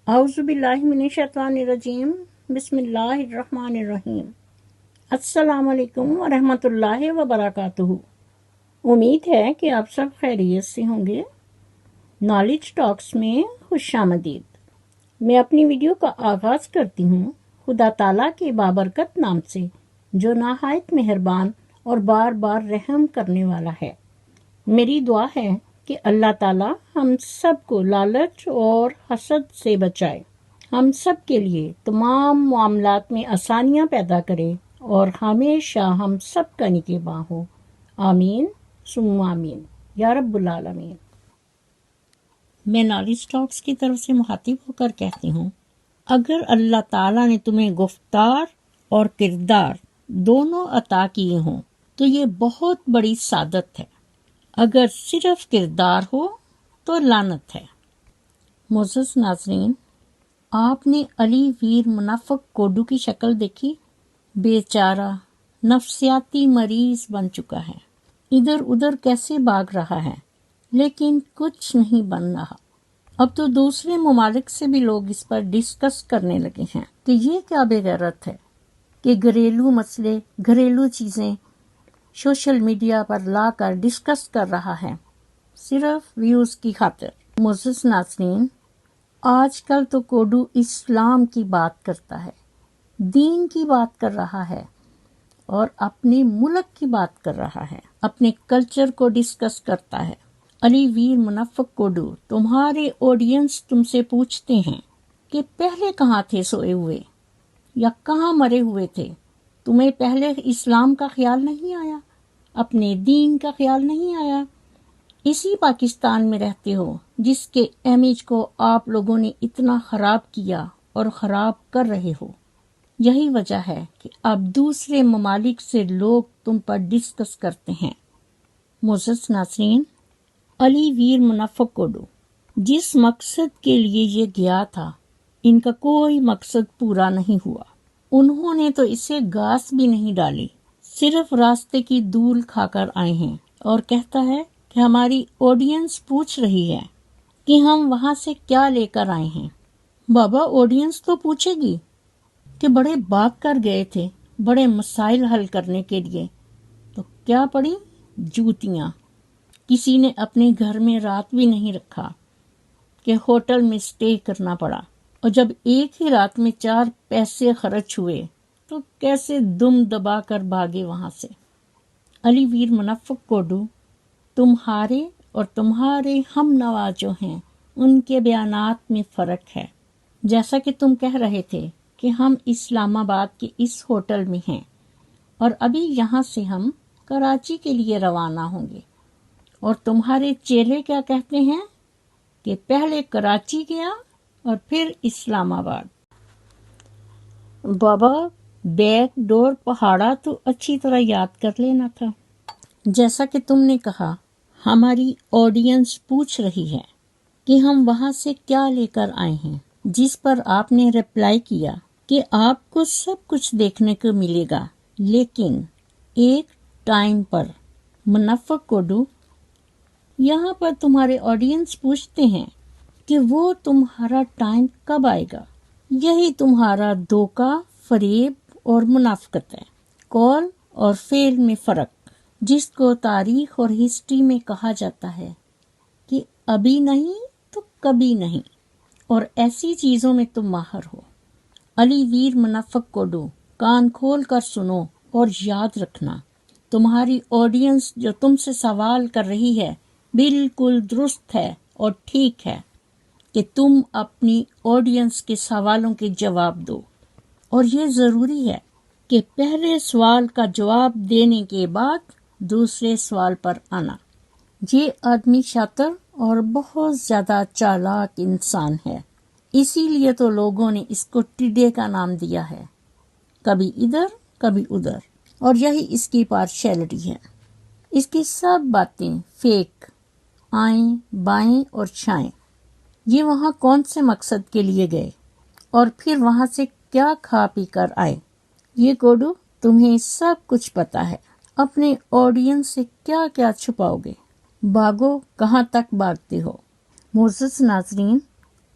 اعوذ باللہ من الشیطان الرجیم، بسم اللہ الرحمن الرحیم۔ السلام علیکم ورحمۃ اللہ وبرکاتہ۔ امید ہے کہ آپ سب خیریت سے ہوں گے۔ نالج ٹاکس میں خوش آمدید۔ میں اپنی ویڈیو کا آغاز کرتی ہوں خدا تعالیٰ کے بابرکت نام سے، جو نہایت مہربان اور بار بار رحم کرنے والا ہے۔ میری دعا ہے کہ اللہ تعالیٰ ہم سب کو لالچ اور حسد سے بچائے، ہم سب کے لیے تمام معاملات میں آسانیاں پیدا کرے اور ہمیشہ ہم سب کا نگہباں ہو۔ آمین ثم آمین یا رب العالمین۔ میں نالج ٹاکس کی طرف سے مخاطب ہو کر کہتی ہوں، اگر اللہ تعالیٰ نے تمہیں گفتار اور کردار دونوں عطا کیے ہوں تو یہ بہت بڑی سعادت ہے۔ اگر صرف کردار ہو تو لعنت ہے۔ معزز ناظرین، آپ نے علی ویر منافق کوڈو کی شکل دیکھی؟ بیچارہ نفسیاتی مریض بن چکا ہے، ادھر ادھر کیسے بھاگ رہا ہے لیکن کچھ نہیں بن رہا۔ اب تو دوسرے ممالک سے بھی لوگ اس پر ڈسکس کرنے لگے ہیں کہ یہ کیا بے غیرت ہے کہ گھریلو مسئلے، گھریلو چیزیں سوشل میڈیا پر لا کر ڈسکس کر رہا ہے، صرف ویوز کی خاطر۔ معزز ناظرین، آج کل تو کوڈو اسلام کی بات کرتا ہے، دین کی بات کر رہا ہے اور اپنے ملک کی بات کر رہا ہے، اپنے کلچر کو ڈسکس کرتا ہے۔ علی ویر منافق کوڈو، تمہارے آڈینس تم سے پوچھتے ہیں کہ پہلے کہاں تھے سوئے ہوئے یا کہاں مرے ہوئے تھے؟ تمہیں پہلے اسلام کا خیال نہیں آیا، اپنے دین کا خیال نہیں آیا؟ اسی پاکستان میں رہتے ہو جس کے امیج کو آپ لوگوں نے اتنا خراب کیا اور خراب کر رہے ہو۔ یہی وجہ ہے کہ اب دوسرے ممالک سے لوگ تم پر ڈسکس کرتے ہیں۔ معزز ناظرین، علی ویر منافق کوڈو جس مقصد کے لیے یہ گیا تھا، ان کا کوئی مقصد پورا نہیں ہوا۔ انہوں نے تو اسے گھاس بھی نہیں ڈالی، صرف راستے کی دھول کھا کر آئے ہیں، اور کہتا ہے کہ ہماری آڈینس پوچھ رہی ہے کہ ہم وہاں سے کیا لے کر آئے ہیں۔ بابا، آڈینس تو پوچھے گی کہ بڑے بھاگ کر گئے تھے بڑے مسائل حل کرنے کے لیے، تو کیا پڑی؟ جوتیاں۔ کسی نے اپنے گھر میں رات بھی نہیں رکھا کہ ہوٹل میں سٹے کرنا پڑا، اور جب ایک ہی رات میں 4 پیسے خرچ ہوئے تو کیسے دم دبا کر بھاگے وہاں سے۔ علی ویر منافق کوڈو، تمہارے اور تمہارے ہم نوا جو ہیں ان کے بیانات میں فرق ہے۔ جیسا کہ تم کہہ رہے تھے کہ ہم اسلام آباد کے اس ہوٹل میں ہیں اور ابھی یہاں سے ہم کراچی کے لیے روانہ ہوں گے، اور تمہارے چیلے کیا کہتے ہیں کہ پہلے کراچی گیا اور پھر اسلام آباد۔ بابا، بیک ڈور پہاڑا تو اچھی طرح یاد کر لینا تھا۔ جیسا کہ تم نے کہا، ہماری آڈینس پوچھ رہی ہے کہ ہم وہاں سے کیا لے کر آئے ہیں، جس پر آپ نے رپلائی کیا کہ آپ کو سب کچھ دیکھنے کو ملے گا لیکن ایک ٹائم پر۔ منافق کوڈو، یہاں پر تمہارے آڈینس پوچھتے ہیں کہ وہ تمہارا ٹائم کب آئے گا۔ یہی تمہارا دھوکہ، فریب اور منافقت ہے، قول اور فعل میں فرق، جس کو تاریخ اور ہسٹری میں کہا جاتا ہے کہ ابھی نہیں تو کبھی نہیں، اور ایسی چیزوں میں تم ماہر ہو۔ علی ویر منافق کوڈو، کان کھول کر سنو اور یاد رکھنا، تمہاری آڈینس جو تم سے سوال کر رہی ہے بالکل درست ہے اور ٹھیک ہے کہ تم اپنی آڈینس کے سوالوں کے جواب دو، اور یہ ضروری ہے کہ پہلے سوال کا جواب دینے کے بعد دوسرے سوال پر آنا۔ یہ آدمی شاطر اور بہت زیادہ چالاک انسان ہے، اسی لیے تو لوگوں نے اس کو ٹڈے کا نام دیا ہے، کبھی ادھر کبھی ادھر، اور یہی اس کی پارشیلٹی ہے۔ اس کی سب باتیں فیک، آئیں بائیں اور چھائیں۔ یہ وہاں کون سے مقصد کے لیے گئے اور پھر وہاں سے کیا کھا پی کر آئے؟ یہ کوڈو، تمہیں سب کچھ پتا ہے، اپنے آڈینس سے کیا کیا چھپاؤ گے؟ بھاگو، کہاں تک بھاگتے ہو؟ معزز ناظرین،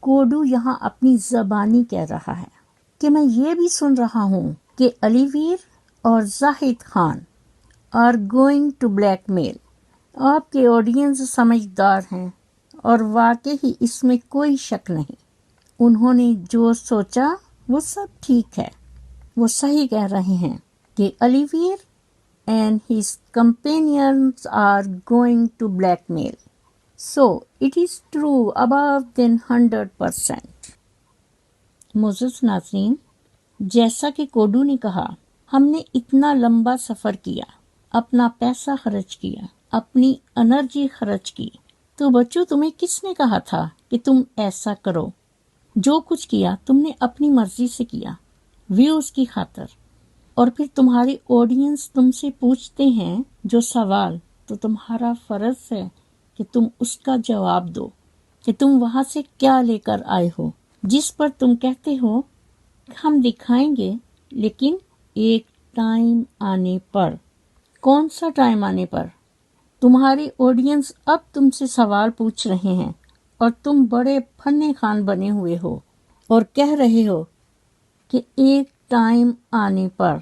کوڈو یہاں اپنی زبانی کہہ رہا ہے کہ میں یہ بھی سن رہا ہوں کہ علی ویر اور Zahid Khan are going to blackmail. آپ کے آڈینس سمجھدار ہیں اور واقعی اس میں کوئی شک نہیں. انہوں نے جو سوچا وہ سب ٹھیک ہے. وہ صحیح کہہ رہے ہیں کہ علی ویر and his companions are going to blackmail. So it is true above than 100%. معزز ناظرین، جیسا کہ کوڈو نے کہا، ہم نے اتنا لمبا سفر کیا، اپنا پیسہ خرچ کیا، اپنی انرجی خرچ کی، تو بچوں تمہیں کس نے کہا تھا کہ تم ایسا کرو؟ جو کچھ کیا تم نے اپنی مرضی سے کیا، ویوز کی خاطر. اور پھر تمہاری آڈینس تم سے پوچھتے ہیں جو سوال، تو تمہارا فرض ہے کہ تم اس کا جواب دو کہ تم وہاں سے کیا لے کر آئے ہو، جس پر تم کہتے ہو ہم دکھائیں گے، لیکن ایک ٹائم آنے پر. کون سا ٹائم آنے پر؟ تمہاری آڈینس اب تم سے سوال پوچھ رہے ہیں اور تم بڑے فن خان بنے ہوئے ہو اور کہہ رہے ہو کہ ایک ٹائم آنے پر،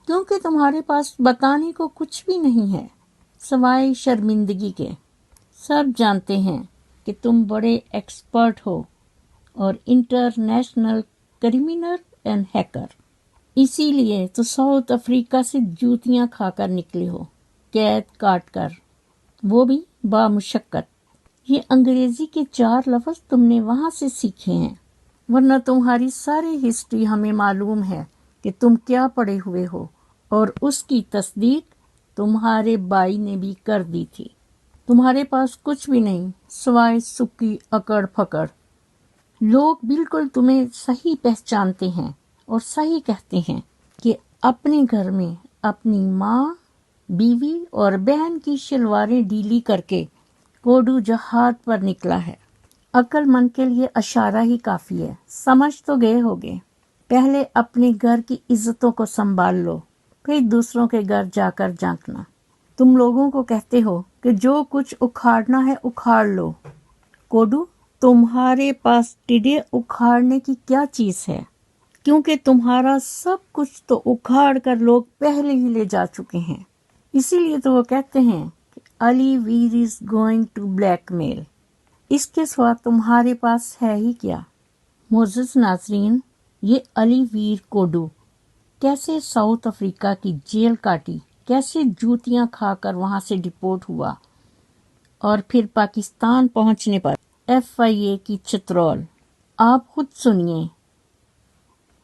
کیونکہ تمہارے پاس بتانے کو کچھ بھی نہیں ہے سوائے شرمندگی کے. سب جانتے ہیں کہ تم بڑے ایکسپرٹ ہو اور انٹرنیشنل کرمینل اینڈ ہیکر. اسی لیے تو ساؤتھ افریقہ سے جوتیاں کھا کر نکلے ہو، قید کاٹ کر، وہ بھی بامشقت. یہ انگریزی کے 4 لفظ تم نے وہاں سے سیکھے ہیں، ورنہ تمہاری ساری ہسٹری ہمیں معلوم ہے کہ تم کیا پڑھے ہوئے ہو، اور اس کی تصدیق تمہارے بائی نے بھی کر دی تھی. تمہارے پاس کچھ بھی نہیں سوائے سکی اکڑ پھکڑ. لوگ بالکل تمہیں صحیح پہچانتے ہیں اور صحیح کہتے ہیں کہ اپنے گھر میں اپنی ماں، بیوی اور بہن کی شلواریں ڈھیلی کر کے کوڈو جہاد پر نکلا ہے. عقل مند کے لیے اشارہ ہی کافی ہے. سمجھ تو گئے ہوگے. پہلے اپنے گھر کی عزتوں کو سنبھال لو، پھر دوسروں کے گھر جا کر جھانکنا. تم لوگوں کو کہتے ہو کہ جو کچھ اکھاڑنا ہے اکھاڑ لو. کوڈو، تمہارے پاس ٹڈے اکھاڑنے کی کیا چیز ہے؟ کیونکہ تمہارا سب کچھ تو اکھاڑ کر لوگ پہلے ہی لے جا چکے ہیں. اسی لیے تو وہ کہتے ہیں کہ علی ویر از گوئنگ ٹو بلیک میل. اس کے سوا تمہارے پاس ہے ہی کیا؟ معزز ناظرین، یہ علی ویر کوڈو کیسے ساؤتھ افریقہ کی جیل کاٹی، کیسے جوتیاں کھا کر وہاں سے ڈپورٹ ہوا، اور پھر پاکستان پہنچنے پر FIA کی چترول. آپ خود سنیے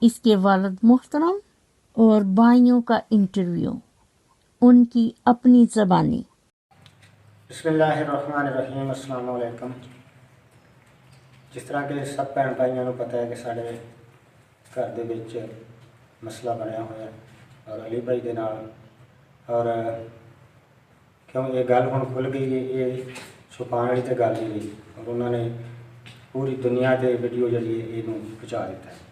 اس کے والد محترم اور بھائیوں کا انٹرویو، ان کی اپنی زبانی. بسم اللہ الرحمن الرحیم. السلام علیکم. جس طرح کہ سب بھن بھائیوں کو پتہ ہے کہ سارے گھر دے وچ مسئلہ بنیا ہوا ہے اور علی بھائی دے نال، اور کیوں یہ گل ہن کھل گئی ہے، یہ چھپان والی تو گل نہیں رہی، اور انہوں نے پوری دنیا تے ویڈیو جڑی ہے یہ پہنچا دیتا ہے.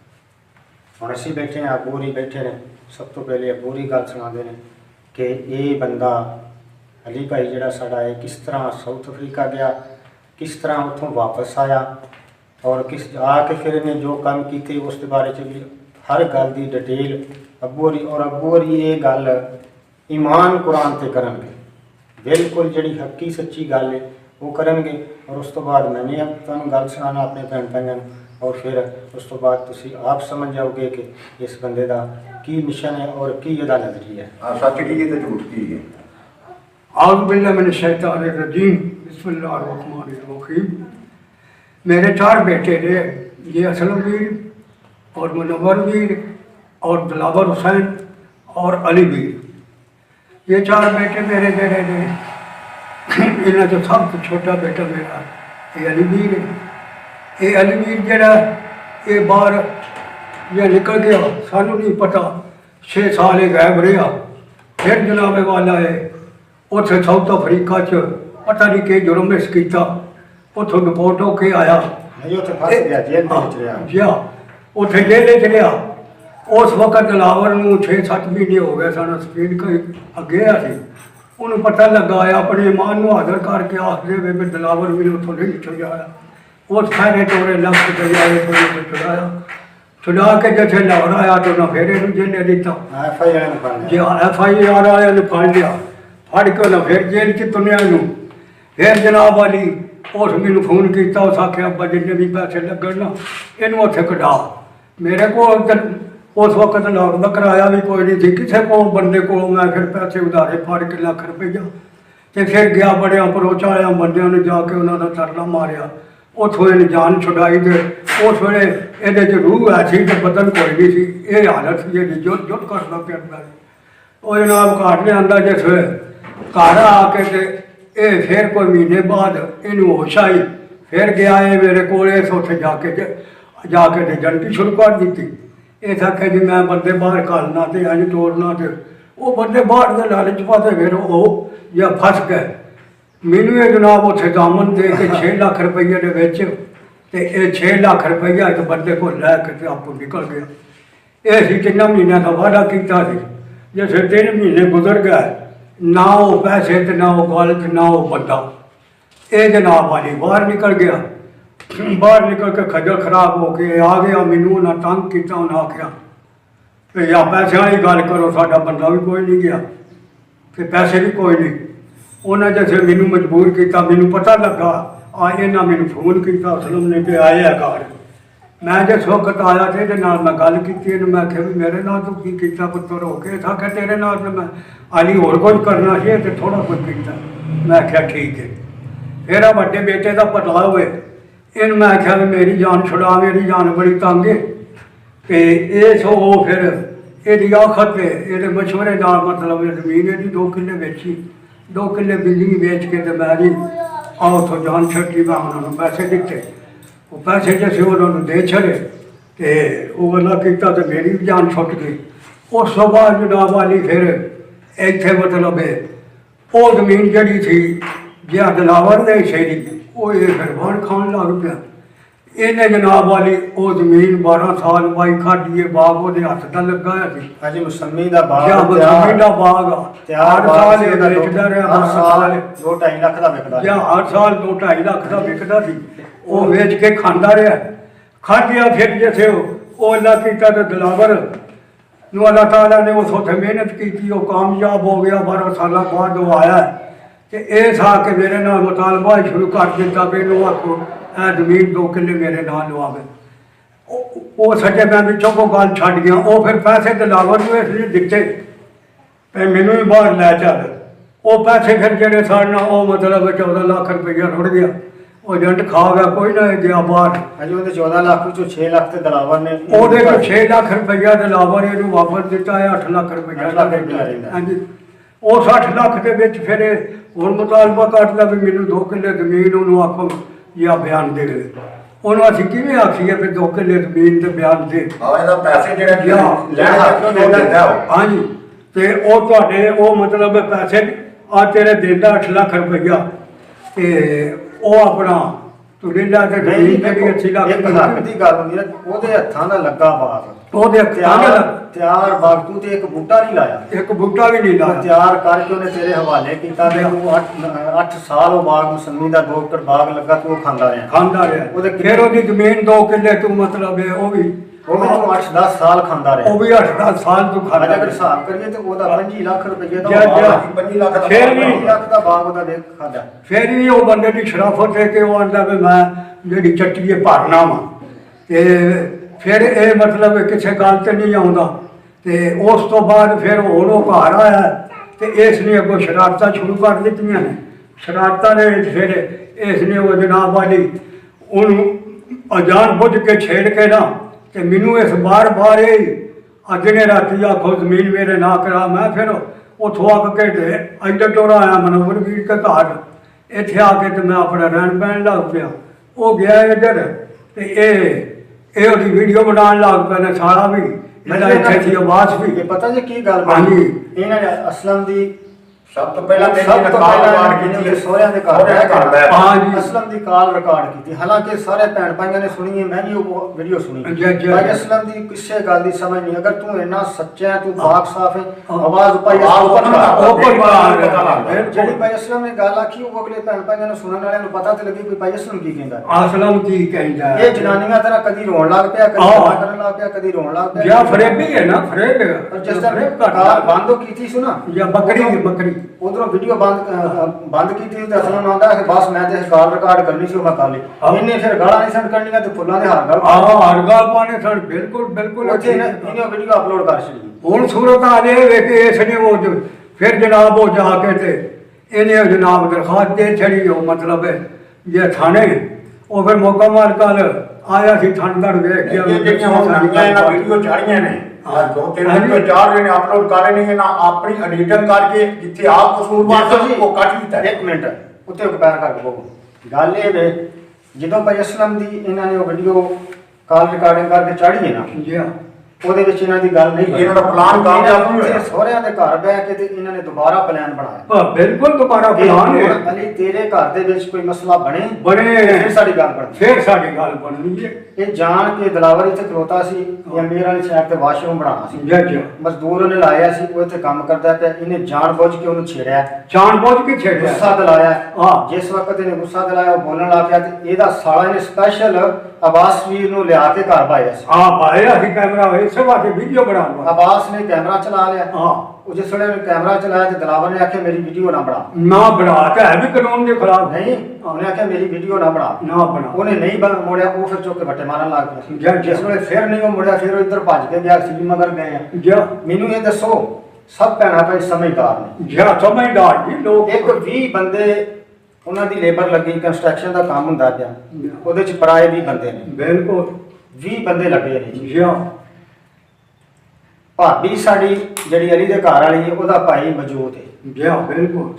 ہن اسی بیٹھے ہیں، ابو ہوری بیٹھے نے، سب تو پہلے ابو ہوری گل سنا دے کہ یہ بندہ علی بھائی جڑا ساڈا ہے کس طرح ساؤتھ افریقہ گیا، کس طرح اتوں واپس آیا، اور کس آ کے پھر انہیں جو کام کیتے اس کے بارے بھی ہر گل کی ڈیٹیل ابو ہوری. اور ابو ہوری یہ گل ایمان قرآن تے کرن گے، بالکل جڑی حقی سچی گل ہے وہ کرن گے. اور اس تو بعد میں نے تمہیں گل سنانا اپنے بھن بھائیوں، اور پھر اس تو بعد تسی آپ سمجھ جاؤ گے کہ اس بندے دا کی مشن ہے اور کی یہ نظریہ ہے. سچ کی ہے تو جھوٹ کی ہے. اعوذ باللہ من الشیطان الرجیم. بسم اللہ الرحمن الرحیم. میرے 4 بیٹے تھے، یہ اسلم ویر اور منور ویر اور دلاور حسین اور علی ویر. یہ 4 بیٹے میرے جڑے نے، انہاں تو سب تو چھوٹا بیٹا میرا یہ علی ویر ہے. یہ علی ویر جڑا یہ باہر یہ نکل گیا، سانوں نہیں پتہ. 6 سال یہ غائب رہا. پھر جناب والا ہے اتنے ساؤتھ افریقہ چ پتہ نہیں کہ جرم اس کیتا، اتوں رپورٹ ہو کے آیا. جی اتنے جیل چ رہا. اس وقت دلاور 6-7 مہینے ہو گئے سن. سپین اگے سی، انہوں پتہ لگا آیا اپنے ایمان حاضر کر کے آخر بھی دلاور بھی اتوں نہیں چل جایا. اس سارے ٹورے لگ کے آئے تو چھڑا کے جیسے لاہور آیا تو نہ پھر یہ جیلے دیتا جی ایف آئی آر والے نے پڑ لیا پڑ کے نہ پھر جیل چ تنیا پھر جناب والی اس مینوں فون کیتا اس آخیا ابا جن بھی پیسے لگن نا یہ اتنے کٹا میرے کو اس وقت لاہور کا کرایہ بھی کوئی نہیں تھی کسی کو بندے کو میں پھر پیسے ادارے پڑ کے لاکھ روپیہ تو پھر گیا بڑیا پروچا آیا بندیاں نے جا کے انہوں نے ترلا ماریا اتوں یہ جان چھڑائی دے اس ویلے یہ روح ایسی تو بدن کوئی نہیں سی یہ حالت سی جی جت جت کرتا پھرتا وہ جناب گھر لیا جس ویلے گھر آ کے یہ پھر کوئی مہینے بعد یہ ہوش آئی پھر گیا یہ میرے کو اتنے جا کے جنٹی شروع کر دیتی اس آخیا جی میں بندے باہر کھالنا تو اج توڑنا تو وہ بندے باہر کے لالچ پاتے پھر وہ یا پھس گئے مینو یہ جناب اتنے دامن دے کے 6 لاکھ روپیے کے یہ 6 لاکھ روپیہ ایک بندے کو لے کے آپ نکل گیا یہ اسی 3 مہینوں کا وعدہ کیا جیسے 3 مہینے گزر گئے نہ وہ پیسے نہ وہ گل نہ وہ بندہ یہ جناب والی باہر نکل گیا باہر نکل کے کھجل خراب ہو کے آ گیا مینو انہیں تنگ کیا انہیں آخیا کہ یا پیسے والی گل کرو ساڈا بندہ بھی کوئی نہیں گیا کہ پیسے بھی کوئی نہیں انہیں جیسے مینو مجبور کیا مینو پتہ لگا آئے نہ مینو فون کیا اسلم نے کہ آئے ہے گھر میں جس وقت آیا تو یہ میں گل کی میں آخیا بھی میرے نال تو کی کیا پتر ہو کے آخیا تیرے نال میں علی ہور کچھ کرنا سی تو تھوڑا کچھ کیا میں آخیا ٹھیک ہے پھر وڈے بیٹے کا پتا ہوئے یہ میں آخیا بھی میری جان چھڑا میری جان بڑی تنگ ہے کہ یہ سو پھر یہ آخت یہ مشورے نال مطلب زمین یہ 2 کلے بیچی 2 کلے بجلی بیچ کے تو میں جی آؤ اتوں جان چھٹی میں انہوں نے پیسے دیتے وہ پیسے جیسے انہوں نے دے چھڑے تو وہ گلا کیا تو میری بھی جان چھٹ گئی اس تو بعد جناب والی پھر اتنے مطلب وہ زمین جڑی تھی جہاں دلاور نے شہری وہ یہ پھر بان کھان لگ پیا انہیں جناب والی وہ زمین 12 سال بائی کھاڑی ہے باغ وہ ہاتھ کا لگا ہوا سی ہاں موسمی کا باغ موسمی کا باغ ہر سال ویچتا رہا ہر سال 2-2.5 لاکھ کا وکدا ہر سال 2-2.5 لاکھ کا وکدا سی وہ ویچ کے کھانا رہا کھایا پھر جیسے وہ اللہ کیتا تو دلاور نو اللہ تعالیٰ نے اس اتنے محنت کی وہ کامیاب ہو گیا 12 سال بعد وہ آیا کہ اس آ کے میرے نال مطالبہ شروع کر دیتا بھی انہوں آخو اے زمین 2 کلے میرے نال لوا گئے وہ سچے میں پچھوں کو گل چھڈ گیا وہ پھر پیسے دلاور نے اس لیے دیتے کہ مینو بھی باہر لے چل وہ پیسے پھر جڑے سن وہ مطلب 14 لاکھ روپیہ رڑ گیا وہ ایجنٹ کھا گیا کوئی نہ گیا باہر ہاں جی وہ 14 لاکھ 6 لاکھ تو دلاور نے وہ 6 لاکھ روپیہ دلاور یہ واپس دیتا ہے 8 لاکھ روپیہ ہاں جی وہ 60 لاکھ کے پھر ہوں مطالبہ کر لیا بھی مینو 2 کلے زمین انہوں آخو یا بیان دے دے انہوں اسی کیویں آخیے پھر 2 کلے زمین تے بیان دے ہاں جی تے وہ تواڈے وہ مطلب پیسے آ تیرے دینا 8 لاکھ روپیہ تے وہ اپنا تھی لا کے گل ہوندی وہ ہاتھاں دا لگا باغ تیار باغ تو ایک بوٹا نہیں لایا ایک بوٹا بھی نہیں لایا تیار کر کے انہیں تیرے حوالے کیتا تے 8 سال وہ باغ موسمی دا 2 ایکڑ باغ لگا تو کھاندا رہا پھر وہ زمین 2 کلے تو مطلب ہے وہ بھی 8-10 سال کھاندا رہا وہ بھی 8-10 سال تو کھاندا اگر حساب کریے تو وہ 25 لاکھ روپے دا 25 لاکھ دا باغ دا دیکھ کھادا پھر بھی وہ بندے دی شرافت ہے کہ وہ آندا کہ میں جڑی چٹی ہے بھرنا وا تے پھر یہ مطلب کسی گل تے نہیں آتا تے اس تو بعد پھر ہوں وہ گھر آیا تے اس نے اگوں شرارتاں شروع کر دیتی نے شرارتاں نے پھر اس نے وہ جناب والی انہوں جان بوجھ کے چھیڑ کے نا تے مینو اس بار بار اجنے راتی آخو زمین میرے نہ کرا میں پھر اتوں آ کے ادھر ٹورا آیا منور ویر کے گھر اتنے آ کے تو میں اپنا رہن بہن لگ پیا وہ گیا ادھر تے یہ ویڈیو بنا لگ پے نے سارا بھی اتنے تھی آواز بھی پتا جی کی گل ہاں جی انہوں نے اسلم دی ਸਭ ਤੋਂ ਪਹਿਲਾਂ ਸਭ ਤੋਂ ਪਹਿਲਾਂ ਕੀਤੀ ਸਹੁਰਿਆਂ ਦੇ ਘਰ ਹਾਂ ਜੀ। ਅਸਲਮ ਦੀ ਕਾਲ ਰਿਕਾਰਡ ਕੀਤੀ। ਹਾਲਾਂਕਿ ਸਾਰੇ ਭੈਣ ਭਾਈਆਂ ਨੇ ਸੁਣੀ ਹੈ, ਮੈਂ ਵੀ ਉਹ ਵੀਡੀਓ ਸੁਣੀ। ਭਾਈ ਅਸਲਮ ਦੀ ਕਿਸੇ ਗੱਲ ਦੀ ਸਮਝ ਨਹੀਂ। ਅਗਰ ਤੂੰ ਇੰਨਾ ਸੱਚਾ ਹੈ, ਤੂੰ ਪਾਕ ਸਾਫ ਹੈ, ਆਵਾਜ਼ ਭਾਈ ਜਿਹੜੀ ਭਾਈ ਅਸਲਮ ਨੇ ਗੱਲ ਆਖੀ ਉਹ ਅਗਲੇ ਭੈਣ ਭਾਈਆਂ ਨੂੰ ਸੁਣਨ ਵਾਲਿਆਂ ਨੂੰ ਪਤਾ ਤੇ ਲੱਗੀ ਵੀ ਭਾਈ ਅਸਲਮ ਕੀ ਕਹਿੰਦਾ। ਅਸਲਮ ਕੀ ਕਹਿੰਦਾ। ਇਹ ਜਨਾਨੀਆਂ ਤਰ੍ਹਾਂ ਕਦੀ ਰੋਣ ਲੱਗ ਪਿਆ, ਕਦੀ ਗੱਲਾਂ ਕਰਨ ਲੱਗ ਪਿਆ, ਕਦੀ ਰੋਣ ਲੱਗ ਪਿਆ। ਜਾਂ ਫਰੇਬੀ ਹੈ ਨਾ, ਫਰੇਬ ਹੈ। ਪਰ ਜਿਸ ਤਰ੍ਹਾਂ ਕਾਰ ਬੰਦ ਕੀਤੀ ਸੀ ਨਾ, ਜਾਂ ਬੱਕਰੀ ਉਧਰੋਂ ਵੀਡੀਓ ਬੰਦ ਕੀਤੀ ਤੇ ਅਸਲਮ ਆਉਂਦਾ ਕਿ ਬਸ ਮੈਂ ਤੇ ਕਾਲ ਰਿਕਾਰਡ ਕਰਨੀ ਸੀ, ਉਹ ਮੈਂ ਕਰ ਲਈ। ਇਹਨੇ ਫਿਰ ਗਾਲਾਂ ਨਹੀਂ ਸੈਂਡ ਕਰਨੀਆਂ ਤੇ ਫੁੱਲਾਂ ਦੇ ਹਾਰ ਹਰ ਗੱਲ ਪਾਣੇ ਸਨ। ਬਿਲਕੁਲ ਉੱਥੇ ਇਹਨੇ ਵੀਡੀਓ ਅਪਲੋਡ ਕਰ ਛੱਡੀ। ਹੁਣ ਸੂਰਤ ਆ ਜੇ ਵੇਖ ਇਸ ਨੇ ਉਹ ਫਿਰ ਜਨਾਬ ਉਹ ਜਾ ਕੇ ਤੇ ਇਹਨੇ ਜਨਾਬ ਦਰਖਾਸਤ ਦੇ ਛੜੀ। ਉਹ ਮਤਲਬ ਹੈ ਜੇ ਥਾਣੇ ਉਹ ਫਿਰ ਮੌਕਾ ਮਾਰ ਕੱਲ ਆਇਆ ਸੀ ਥਾਣੇਦਾਰ ਵੇਖ ਕੇ ਜਿਹੜੀਆਂ ਹੁਣ ਨਵੀਆਂ ਇਹਨਾਂ ਵੀਡੀਓ ਚਾੜੀਆਂ ਨੇ, ਦੋ ਤਿੰਨ ਵੀਡੀਓ ਚਾੜ ਰਹੇ ਨੇ, ਅਪਲੋਡ ਕਰ ਰਹੇ ਨੇ, ਇਹਨਾਂ ਆਪਣੀ ਐਡੀਟਿੰਗ ਕਰਕੇ ਜਿੱਥੇ ਆਪ ਕਸੂਰਵਾਰ ਸੀ ਉਹ ਕੱਟ ਦਿੱਤਾ। ਇੱਕ ਮਿੰਟ ਉੱਤੇ ਕੰਪੇਅਰ ਕਰਕੇ ਬੋਲੋ। ਗੱਲ ਇਹ ਵੇ ਜਦੋਂ ਭਾਈ ਅਸਲਮ ਦੀ ਇਹਨਾਂ ਨੇ ਉਹ ਵੀਡੀਓ ਕਾਲ ਰਿਕਾਰਡਿੰਗ ਕਰਕੇ ਚਾੜੀ ਹੈ ਨਾ, ਜੀ ਹਾਂ, ਉਹਦੇ ਵਿੱਚ ਇਹਨਾਂ ਦੀ ਗੱਲ ਨਹੀਂ। ਇਹਨਾਂ ਦਾ ਪਲਾਨ ਕਾਮਯਾਬ ਨਹੀਂ ਹੋਇਆ। ਸਹੁਰਿਆਂ ਦੇ ਘਰ ਬਹਿ ਕੇ ਤੇ ਇਹਨਾਂ ਨੇ ਦੁਬਾਰਾ ਪਲਾਨ ਬਣਾਇਆ। ਬਿਲਕੁਲ ਦੁਬਾਰਾ ਪਲਾਨ ਹੈ। ਅਲੀ ਤੇਰੇ ਘਰ ਦੇ ਵਿੱਚ ਕੋਈ ਮਸਲਾ ਬਣੇ ਫਿਰ ਸਾਡੀ ਗੱਲ ਬਣਦੀ, ਫਿਰ ਸਾਡੀ ਗੱਲ ਬਣਨੀ ਹੈ। ਇਹ ਜਾਣ ਕੇ ਦਿਲਾਵਰ ਇੱਥੇ ਖਲੋਤਾ ਸੀ, ਇਹ ਅਮੀਰ ਵਾਲੀ ਸਾਈਡ ਤੇ ਵਾਸ਼ਰੂਮ ਬਣਾਉਣਾ ਸੀ। ਜੀ ਮਜ਼ਦੂਰ ਉਹਨੇ ਲਾਇਆ ਸੀ, ਉਹ ਇੱਥੇ ਕੰਮ ਕਰਦਾ ਪਿਆ। ਇਹਨੇ ਜਾਣ ਬੁੱਝ ਕੇ ਉਹਨੂੰ ਛੇੜਿਆ, ਜਾਣ ਬੁੱਝ ਕੇ ਛੇੜਿਆ, ਗੁੱਸਾ ਦਿਲਾਇਆ। ਹਾਂ। ਜਿਸ ਵਕਤ ਇਹਨੇ ਗੁੱਸਾ ਦਿਲਾਇਆ ਉਹ ਬੋਲਣ ਲੱਗ ਪਿਆ ਤੇ ਇਹਦਾ ਸਾਲਾ ਇਹਨੇ ਸਪੈਸ਼ਲ ਆਬਾਸ ਵੀਰ ਨੂੰ ਲਿਆ ਕੇ ਘਰ ਪਾਇਆ ਸੀ। ਭਾਈ ਅਸੀਂ ਕੈਮਰਾ ਹੋਏ ਇਸੇ ਵਾਸਤੇ ਵੀਡੀਓ ਬਣਾਉਣਾ। ਆਬਾਸ ਨੇ ਕੈਮਰਾ ਚਲਾ ਲਿਆ। ਹਾਂ। ਉਹ ਜਿਸ ਵੇਲੇ ਕੈਮਰਾ ਚਲਾਇਆ ਤੇ ਦਿਲਾਵਰ ਨੇ ਆਖਿਆ ਮੇਰੀ ਵੀਡੀਓ ਨਾ ਬਣਾ ਤਾਂ ਹੈ ਵੀ ਕਾਨੂੰਨ ਦੇ ਖਿਲਾਫ। ਨਹੀਂ, ਉਹਨੇ ਆਖਿਆ ਮੇਰੀ ਵੀਡੀਓ ਨਾ ਬਣਾ। ਉਹਨੇ ਨਹੀਂ ਮੋੜਿਆ, ਉਹ ਫਿਰ ਚੁੱਕ ਕੇ ਵੱਟੇ ਮਾਰਨ ਲੱਗ ਪਿਆ। ਜਿਸ ਵੇਲੇ ਫਿਰ ਨਹੀਂ ਉਹ ਮੁੜਿਆ, ਫਿਰ ਉਹ ਇੱਧਰ ਭੱਜ ਕੇ ਗਿਆ ਸੀ ਮਗਰ ਗਏ ਆ। ਮੈਨੂੰ ਇਹ ਦੱਸੋ, ਸਭ ਭੈਣਾਂ ਭਾਈ ਸਮਝਦਾਰ ਨੇ? ਸਮਝਦਾਰ ਜੀ ਲੋਕ। ਇੱਕ 20 ਬੰਦੇ ਉਹਨਾਂ ਦੀ ਲੇਬਰ ਲੱਗੀ, ਕੰਸਟਰਕਸ਼ਨ ਦਾ ਕੰਮ ਹੁੰਦਾ ਪਿਆ, ਉਹਦੇ ਚ ਪਰਾਏ 20 ਬੰਦੇ ਨੇ। ਬਿਲਕੁਲ 20 ਬੰਦੇ ਲੱਗੇ ਨੇ ਜੀ। ਭਾਬੀ ਸਾਡੀ ਜਿਹੜੀ ਅਲੀ ਦੇ ਘਰ ਵਾਲੀ ਹੈ, ਉਹਦਾ ਭਾਈ ਮੌਜੂਦ ਹੈ। ਬਿਲਕੁਲ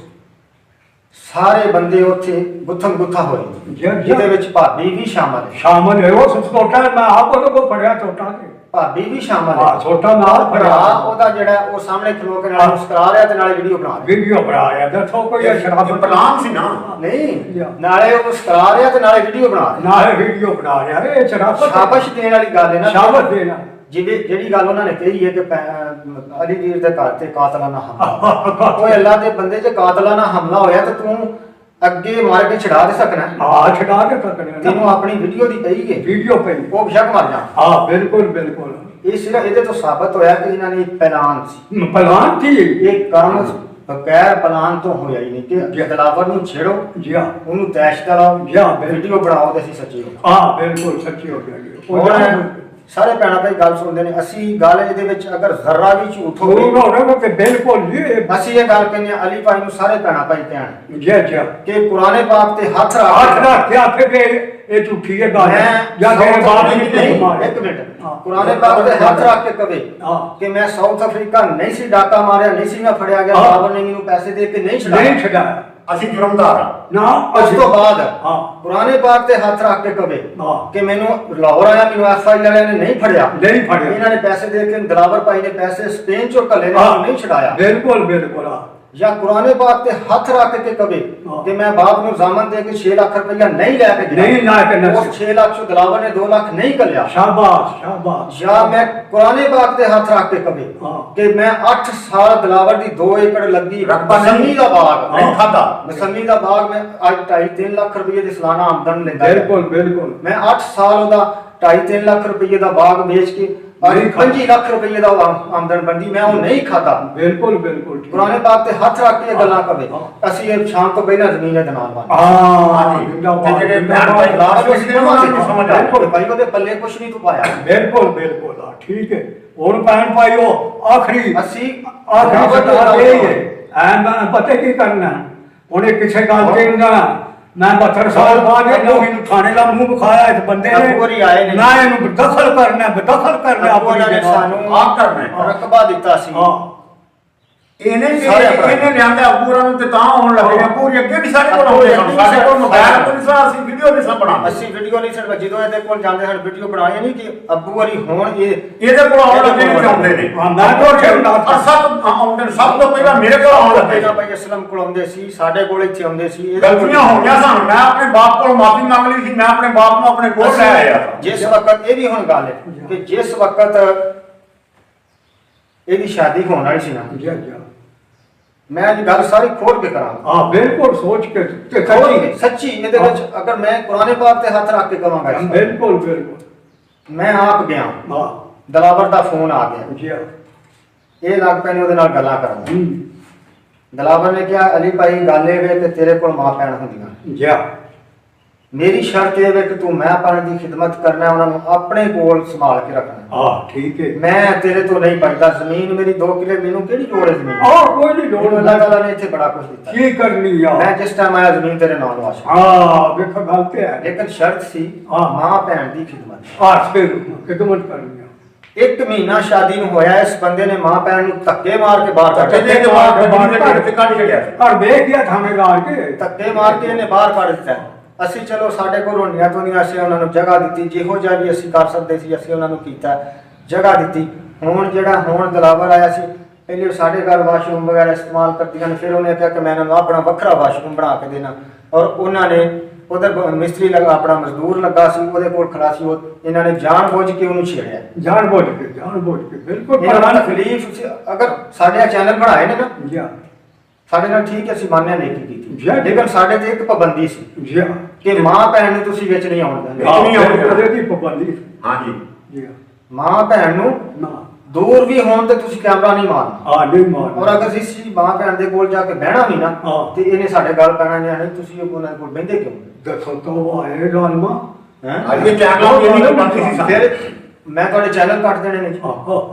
ਸਾਰੇ ਬੰਦੇ ਉੱਥੇ ਗੁੱਥਮ ਗੁੱਥਾ ਹੋਏ, ਜਿਹਦੇ ਵਿੱਚ ਭਾਬੀ ਵੀ ਸ਼ਾਮਲ ਹੈ। ਉਹ ਛੋਟਾ ਮੈਂ ਆਪ ਉਹਦੇ ਕੋਲ ਫੜਿਆ ਛੋਟਾ ਤੇ ਭਾਬੀ ਵੀ ਸ਼ਾਮਲ ਹੈ। ਛੋਟਾ ਨਾਲ ਭਰਾ ਉਹਦਾ ਜਿਹੜਾ ਉਹ ਸਾਹਮਣੇ ਖਲੋ ਕੇ ਨਾਲ ਮੁਸਕਰਾ ਰਿਹਾ ਤੇ ਨਾਲੇ ਵੀਡੀਓ ਬਣਾ ਰਿਹਾ। ਦੱਸੋ ਕੋਈ ਸ਼ਰਾਬ ਪਲਾਨ ਸੀ ਨਾ? ਨਹੀਂ, ਨਾਲੇ ਉਹ ਮੁਸਕਰਾ ਰਿਹਾ ਤੇ ਨਾਲੇ ਵੀਡੀਓ ਬਣਾ ਰਿਹਾ। ਇਹ ਸ਼ਰਾਬ ਸ਼ਾਬਾਸ਼ ਦੇਣ ਵਾਲੀ ਗੱਲ ਹੈ ਨਾ। ਸ਼ਾਬਾਸ਼ ਦੇਣਾ ਜਿਹੜੀ ਗੱਲ ਉਹਨਾਂ ਨੇ ਕਹੀ ਹੈ ਕਿ ਅਲੀ ਵੀਰ ਦੇ ਘਰ ਤੇ ਕਾਤਲਾਨਾ ਹਮਲਾ, ਓਏ ਅੱਲਾ ਦੇ ਬੰਦੇ ਜੇ ਕਾਤਲਾਨਾ ਹਮਲਾ ਹੋਇਆ ਤੇ ਤੂੰ ਅੱਗੇ ਮਾਰ ਕੇ ਛਡਾ ਦੇ ਸਕਣਾ। ਛਡਾ ਕੇ ਸਕਣਾ। ਤੈਨੂੰ ਆਪਣੀ ਵੀਡੀਓ ਦੀ ਪਈ ਹੈ, ਵੀਡੀਓ ਪਈ, ਉਹ ਬਸ਼ੱਕ ਮਰ ਜਾ। ਬਿਲਕੁਲ ਇਹ ਸਿਰਫ ਇਹਦੇ ਤੋਂ ਸਾਬਤ ਹੋਇਆ ਕਿ ਇਹਨਾਂ ਨੇ ਪਲਾਨ ਸੀ। ਇਹ ਕੰਮ ਬਗੈਰ ਪਲਾਨ ਤੋਂ ਹੋਇਆ ਹੀ ਨਹੀਂ ਕਿ ਦਿਲਾਵਰ ਨੂੰ ਛੇੜੋ, ਉਹਨੂੰ ਤੈਸ਼ ਕਰਾਓ, ਵੀਡੀਓ ਬਣਾਓ ਤੇ ਅਸੀਂ ਸੱਚੇ ਹੋ। ਬਿਲਕੁਲ ਸੱਚੀ ਹੋ ਗਿਆ। ਸਾਰੇ ਭੈਣਾਂ ਭਾਈ ਗੱਲ ਸੁਣਦੇ ਨੇ। ਅਸੀਂ ਗੱਲ ਇਹਦੇ ਵਿੱਚ ਅਗਰ ਜ਼ਰਾ ਵੀ ਝੂਠ ਹੋਵੇ ਤੇ ਬਿਲਕੁਲ ਅਸੀਂ ਇਹ ਗੱਲ ਕਹਿੰਦੇ ਹਾਂ ਅਲੀ ਭਾਈ ਨੂੰ ਸਾਰੇ ਭੈਣਾਂ ਭਾਈ ਕਹਿਣ ਕਿ ਕੁਰਾਨੇ ਪਾਕ ਤੇ ਹੱਥ ਰੱਖ ਕੇ ਆਖੇ ਕਿ ਇਹ ਝੂਠੀ ਹੈ ਗੱਲ ਜਾਂ ਤੇਰੇ ਬਾਪ ਨੇ ਇੱਕ ਮਿੰਟ ਕੁਰਾਨੇ ਪਾਕ ਤੇ ਹੱਥ ਰੱਖ ਕੇ ਕਵੇ ਕਿ ਮੈਂ ਸਾਊਥ ਅਫਰੀਕਾ ਨਹੀਂ ਸੀ ਡਾਕਾ ਮਾਰਿਆ, ਨਹੀਂ ਸੀ ਮੈਂ ਫੜਿਆ ਗਿਆ, ਬਾਬਰ ਨੇ ਮੈਨੂੰ ਪੈਸੇ ਦੇ ਕੇ ਨਹੀਂ ਛਡਾਇਆ, ਅਸੀਂ ਜੁਰਮਦਾਰ ਨਾ। ਉਸ ਤੋਂ ਬਾਅਦ ਕੁਰਾਨੇ ਪਾਕ ਤੇ ਹੱਥ ਰੱਖ ਕੇ ਕਵੇ ਕਿ ਮੈਨੂੰ ਲਾਹੌਰ ਆਇਆ, ਮੈਨੂੰ ਐਫਆਈ ਵਾਲਿਆਂ ਨੇ ਨਹੀਂ ਫੜਿਆ, ਇਹਨਾਂ ਨੇ ਪੈਸੇ ਦੇ ਕੇ ਦਿਲਾਵਰ ਭਾਈ ਨੇ ਪੈਸੇ ਸਪੇਨ ਚੋਂ ਘੱਲੇ ਨੇ, ਨਹੀਂ ਛਡਾਇਆ। ਬਿਲਕੁਲ ਜਾਂ ਕੁਰਾਨੇ ਪਾਕ ਤੇ ਹੱਥ ਰੱਖ ਕੇ ਕਵੇ ਕਿ ਮੈਂ ਬਾਪ ਨੂੰ ਜ਼ਾਮਨ ਦੇ ਕੇ 6 ਲੱਖ ਰੁਪਇਆ ਨਹੀਂ ਲੈ ਕੇ ਗਿਆ, ਉਸ 6 ਲੱਖ ਚੋਂ ਦਿਲਾਵਰ ਨੇ 2 ਲੱਖ ਨਹੀਂ ਘੱਲਿਆ। ਸ਼ਾਬਾਸ਼। ਜਾਂ ਮੈਂ ਕੁਰਾਨੇ ਪਾਕ ਤੇ ਹੱਥ ਰੱਖ ਕੇ ਕਵੇ ਕਿ ਮੈਂ 8 ਸਾਲ ਦਿਲਾਵਰ ਦੀ 2 ਏਕੜ ਲੱਗੀ ਮਸੰਮੀ ਦਾ ਬਾਗ ਨਹੀਂ ਖਾਦਾ, ਮਸੰਮੀ ਦਾ ਬਾਗ ਮੈਂ ਅੱਜ 2.5-3 ਲੱਖ ਰੁਪਏ ਦੀ ਸਾਲਾਨਾ ਆਮਦਨ ਲੈਂਦਾ। ਬਿਲਕੁਲ ਮੈਂ 8 ਸਾਲ ਉਹਦਾ 2.5-3 ਲੱਖ ਰੁਪਏ ਦਾ ਬਾਗ ਵੇਚ ਕੇ 25 ਲੱਖ ਰੁਪਏ ਦਾ ਆਮਦਨ ਬਣਦੀ, ਮੈਂ ਉਹ ਨਹੀਂ ਖਾਦਾ। ਬਿਲਕੁਲ ਕੁਰਾਨੇ ਪਾਕ ਤੇ ਹੱਥ ਰੱਖ ਕੇ ਗੱਲਾਂ ਕਵੇ। ਅਸੀਂ ਇਹ ਸ਼ਾਮ ਤੋਂ ਪਹਿਲਾਂ ਜ਼ਮੀਨ ਦੇ ਨਾਲ ਜਿਹੜੇ ਭਾਈ ਉਹਦੇ ਪੱਲੇ ਕੁਛ ਨਹੀਂ ਤੂੰ ਪਾਇਆ। ਬਿਲਕੁਲ ਠੀਕ ਹੈ। ਹੁਣ ਭੈਣ ਭਾਈਓ ਆਖਰੀ ਅਸੀਂ ਆਖਰੀ ਇਹ ਹੈ ਮੈਂ ਪਤਾ ਕੀ ਕਰਨਾ ਹੁਣ ਕਿਸੇ ਗੱਲ ਤੇ ਮੈਂ 72 ਸਾਲ ਬਾਅਦ ਇਹਨੂੰ ਥਾਣੇ ਦਾ ਮੂੰਹ ਵਿਖਾਇਆ ਇਸ ਬੰਦੇ ਨੇ, ਮੈਂ ਇਹਨੂੰ ਦਖਲ ਕਰਨਾ ਸਾਨੂੰ ਆਪ ਕਰਨਾ ਰਕਬਾ ਦਿੱਤਾ ਸੀ ਇਹਨੇ ਸਾਰੇ ਭਰਾ। ਇਹਨੇ ਲਿਆਂਦਾ ਅੱਬੂਰਾਂ ਨੂੰ ਤੇ ਤਾਂ ਆਉਣ ਲੱਗੇ ਅੱਬੂ ਜੀ ਅੱਗੇ ਵੀ ਸਾਡੇ ਕੋਲ ਆਉਂਦੇ ਸਨ ਸਾਡੇ ਕੋਲ ਮੋਬਾਈਲ ਕੋਈ ਨਹੀਂ ਸੀ ਅਸੀਂ ਵੀਡੀਓ ਨਹੀਂ ਸਭ ਬਣਾਉਂਦੇ ਅਸੀਂ ਵੀਡੀਓ ਨਹੀਂ ਸਿਰਫ ਜਦੋਂ ਇਹਦੇ ਕੋਲ ਜਾਂਦੇ ਹਨ ਵੀਡੀਓ ਬਣਾਏ ਨਹੀਂ ਕਿ ਅੱਬੂ ਵਾਲੀ ਹੁਣ ਇਹਦੇ ਕੋਲ ਆਉਣ ਲੱਗੇ ਨੇ ਆਉਂਦੇ ਨੇ ਹਾਂ, ਮੈਂ ਤਾਂ ਉੱਥੇ ਹੁੰਦਾ ਸੀ। ਸਭ ਆਉਂਦੇ ਨੇ ਸਭ ਤੋਂ ਪਹਿਲਾਂ ਮੇਰੇ ਕੋਲ ਆਉਣ ਲੱਗੇ ਪਹਿਲਾਂ ਭਾਈ ਅਸਲਮ ਕੋਲ ਆਉਂਦੇ ਸੀ ਸਾਡੇ ਕੋਲ ਇੱਥੇ ਆਉਂਦੇ ਸੀ ਗਲਤੀਆਂ ਹੋ ਗਈਆਂ ਸਾਨੂੰ ਮੈਂ ਆਪਣੇ ਬਾਪ ਕੋਲ ਮਾਫੀ ਮੰਗ ਲਈ ਸੀ ਮੈਂ ਆਪਣੇ ਬਾਪ ਨੂੰ ਆਪਣੇ ਕੋਲ ਲੈ ਆਇਆ ਜਿਸ ਵਕਤ ਇਹ ਵੀ ਹੁਣ ਗੱਲ ਹੈ ਕਿ ਜਿਸ ਵਕਤ ਇਹਦੀ ਸ਼ਾਦੀ ਹੋਣ ਵਾਲੀ ਸੀ ਨਾ ਜੀ ਜੀ ਮੈਂ ਇਹ ਗੱਲ ਸਾਰੀ ਖੋਲ ਕੇ ਕਰਾਂ ਹਾਂ ਬਿਲਕੁਲ ਸੋਚ ਕੇ ਤੇ ਖੋਲ ਸੱਚੀ ਕੇ ਸੱਚੀ ਇਹਦੇ ਵਿੱਚ ਅਗਰ ਮੈਂ ਕੁਰਾਨ ਪਾਕ ਤੇ ਹੱਥ ਰੱਖ ਕੇ ਕਵਾਂਗਾ ਇਸ ਬਾਰੇ, ਬਿਲਕੁਲ ਬਿਲਕੁਲ ਮੈਂ ਆਪ ਗਿਆ ਹਾਂ ਦਲਾਵਰ ਦਾ ਫੋਨ ਆ ਗਿਆ ਜੀ ਇਹ ਲੱਗ ਪਏ ਨੇ ਉਹਦੇ ਨਾਲ ਗੱਲਾਂ ਕਰਨ ਹੂੰ ਦਲਾਵਰ ਨੇ ਕਿਹਾ ਅਲੀ ਭਾਈ ਗੱਲ ਇਹ ਵੇ ਕਿ ਤੇਰੇ ਕੋਲ ਮਾਂ ਭੈਣ ਹੁੰਦੀਆਂ ਜੀ ਮੇਰੀ ਸ਼ਰਤ ਇਹ ਵੇ ਕਿ ਤੂੰ ਮੈਂ ਪਾਣ ਦੀ ਖਿਦਮਤ ਕਰਨਾ ਉਹਨਾਂ ਨੂੰ ਆਪਣੇ ਕੋਲ ਸੰਭਾਲ ਕੇ ਰੱਖਣਾ ਹਾਂ ਠੀਕ ਹੈ ਮੈਂ ਤੇਰੇ ਤੋਂ ਨਹੀਂ ਪੈਦਾ ਜ਼ਮੀਨ ਮੇਰੀ 2 ਕਿੱਲੇ ਮੈਨੂੰ ਕਿਹੜੀ ਲੋੜ ਹੈ ਜ਼ਮੀਨ ਕੋਈ ਨਹੀਂ ਲੋੜ ਮੈਨੂੰ ਅੱਲਾਹ ਤਾਲਾ ਨੇ ਇੱਥੇ ਬੜਾ ਕੁਝ ਦਿੱਤਾ ਕੀ ਕਰਨੀ ਆ ਮੈਂ ਜਿਸ ਟਾਈਮ ਆਇਆ ਜ਼ਮੀਨ ਤੇਰੇ ਨਾਲ ਵਾਸ਼ ਹਾਂ ਵੇਖ ਗੱਲ ਤੇ ਹੈ ਲੇਕਿਨ ਸ਼ਰਤ ਸੀ ਹਾਂ। ਮਾਂ ਭੈਣ ਦੀ ਖਿਦਮਤ ਆਸ ਫਿਰ ਖਿਦਮਤ ਕਰਨੀ ਆ 1 ਮਹੀਨਾ ਸ਼ਾਦੀ ਨੂੰ ਹੋਇਆ ਇਸ ਬੰਦੇ ਨੇ ਮਾਂ ਭੈਣ ਨੂੰ ਧੱਕੇ ਮਾਰ ਕੇ ਬਾਹਰ ਕੱਢ ਧੱਕੇ ਦੇ ਕੇ ਬਾਹਰ ਕੱਢ ਕੇ ਕੱਢ ਛੱਡਿਆ ਘਰ ਵੇਖ ਗਿਆ ਥਾਣੇਦਾਰ ਕੇ ਧੱਕੇ ਮਾਰ ਕੇ ਇਹਨੇ ਬਾਹਰ ਕੱਢ ਦਿੱਤਾ ਅਸੀਂ ਚਲੋ ਸਾਡੇ ਕੋਲ ਰੋਣੀਆਂ ਤੋਂ ਨਹੀਂ ਅਸੀਂ ਉਹਨਾਂ ਨੂੰ ਜਗ੍ਹਾ ਦਿੱਤੀ ਜਿਹੋ ਜਿਹਾ ਵੀ ਅਸੀਂ ਕਰ ਸਕਦੇ ਸੀ ਅਸੀਂ ਉਹਨਾਂ ਨੂੰ ਕੀਤਾ ਜਗ੍ਹਾ ਦਿੱਤੀ ਹੁਣ ਜਿਹੜਾ ਹੁਣ ਦਲਾਵਰ ਆਇਆ ਸੀ ਪਹਿਲੇ ਸਾਡੇ ਘਰ ਵਾਸ਼ਰੂਮ ਵਗੈਰਾ ਇਸਤੇਮਾਲ ਕਰਦੀਆਂ ਨੇ ਫਿਰ ਉਹਨੇ ਕਿਹਾ ਕਿ ਮੈਂ ਇਹਨਾਂ ਨੂੰ ਆਪਣਾ ਵੱਖਰਾ ਵਾਸ਼ਰੂਮ ਬਣਾ ਕੇ ਦੇਣਾ ਔਰ ਉਹਨਾਂ ਨੇ ਉਧਰ ਮਿਸਤਰੀ ਲਗਾ ਆਪਣਾ ਮਜ਼ਦੂਰ ਲੱਗਾ ਸੀ ਉਹਦੇ ਕੋਲ ਖੜਾ ਸੀ ਉਹ ਇਹਨਾਂ ਨੇ ਜਾਣ ਬੁੱਝ ਕੇ ਉਹਨੂੰ ਛੇੜਿਆ ਜਾਣ ਬੁੱਝ ਕੇ ਬਿਲਕੁਲ ਇਹਨਾਂ ਨੂੰ ਤਕਲੀਫ ਸੀ ਅਗਰ ਸਾਡੇ ਚੈਨਲ ਬਣਾਏ ਨੇ ਨਾ ਜੀ ਸਾਡੇ ਨਾਲ ਠੀਕ ਹੈ ਅਸੀਂ ਮੰਨਿਆ ਨਹੀਂ ਕੀਤੀ ਜੀ। ਲੇਕਿਨ ਸਾਡੇ ਤੇ ਇੱਕ ਪਾਬੰਦੀ ਸੀ ਜੀ ਕਿ ਮਾਂ ਭੈਣ ਨੂੰ ਤੁਸੀਂ ਵਿੱਚ ਨਹੀਂ ਆਉਣ ਦਿੰਦੇ ਉਹਦੇ ਦੀ ਪਾਬੰਦੀ ਹਾਂਜੀ ਜੀ ਮਾਂ ਭੈਣ ਨੂੰ ਨਾ ਦੂਰ ਵੀ ਹੋਣ ਤੇ ਤੁਸੀਂ ਕੈਮਰਾ ਨਹੀਂ ਮਾਰਨਾ ਆ ਨਹੀਂ ਮਾਰ ਔਰ ਅਗਰ ਅਸੀਂ ਮਾਂ ਭੈਣ ਦੇ ਕੋਲ ਜਾ ਕੇ ਬਹਿਣਾ ਵੀ ਨਾ ਹਾਂ। ਤੇ ਇਹਨੇ ਸਾਡੇ ਗੱਲ ਪੈਣਾ ਨਹੀਂ ਤੁਸੀਂ ਉਹਨਾਂ ਦੇ ਕੋਲ ਬਹਿੰਦੇ ਕਿਉਂ ਦੱਸੋ ਤਾਂ ਆਏ ਜ਼ਾਲਮਾ ਹੈ ਅੱਜ ਇਹ ਚੈਨਲ ਦੀ ਨਹੀਂ ਬੰਦੀ ਸੀ ਸਾਡੇ ਫਿਰ ਮੈਂ ਤੁਹਾਡੇ ਚੈਨਲ ਕੱਟ ਦੇਣੇ ਨੇ ਜੀ।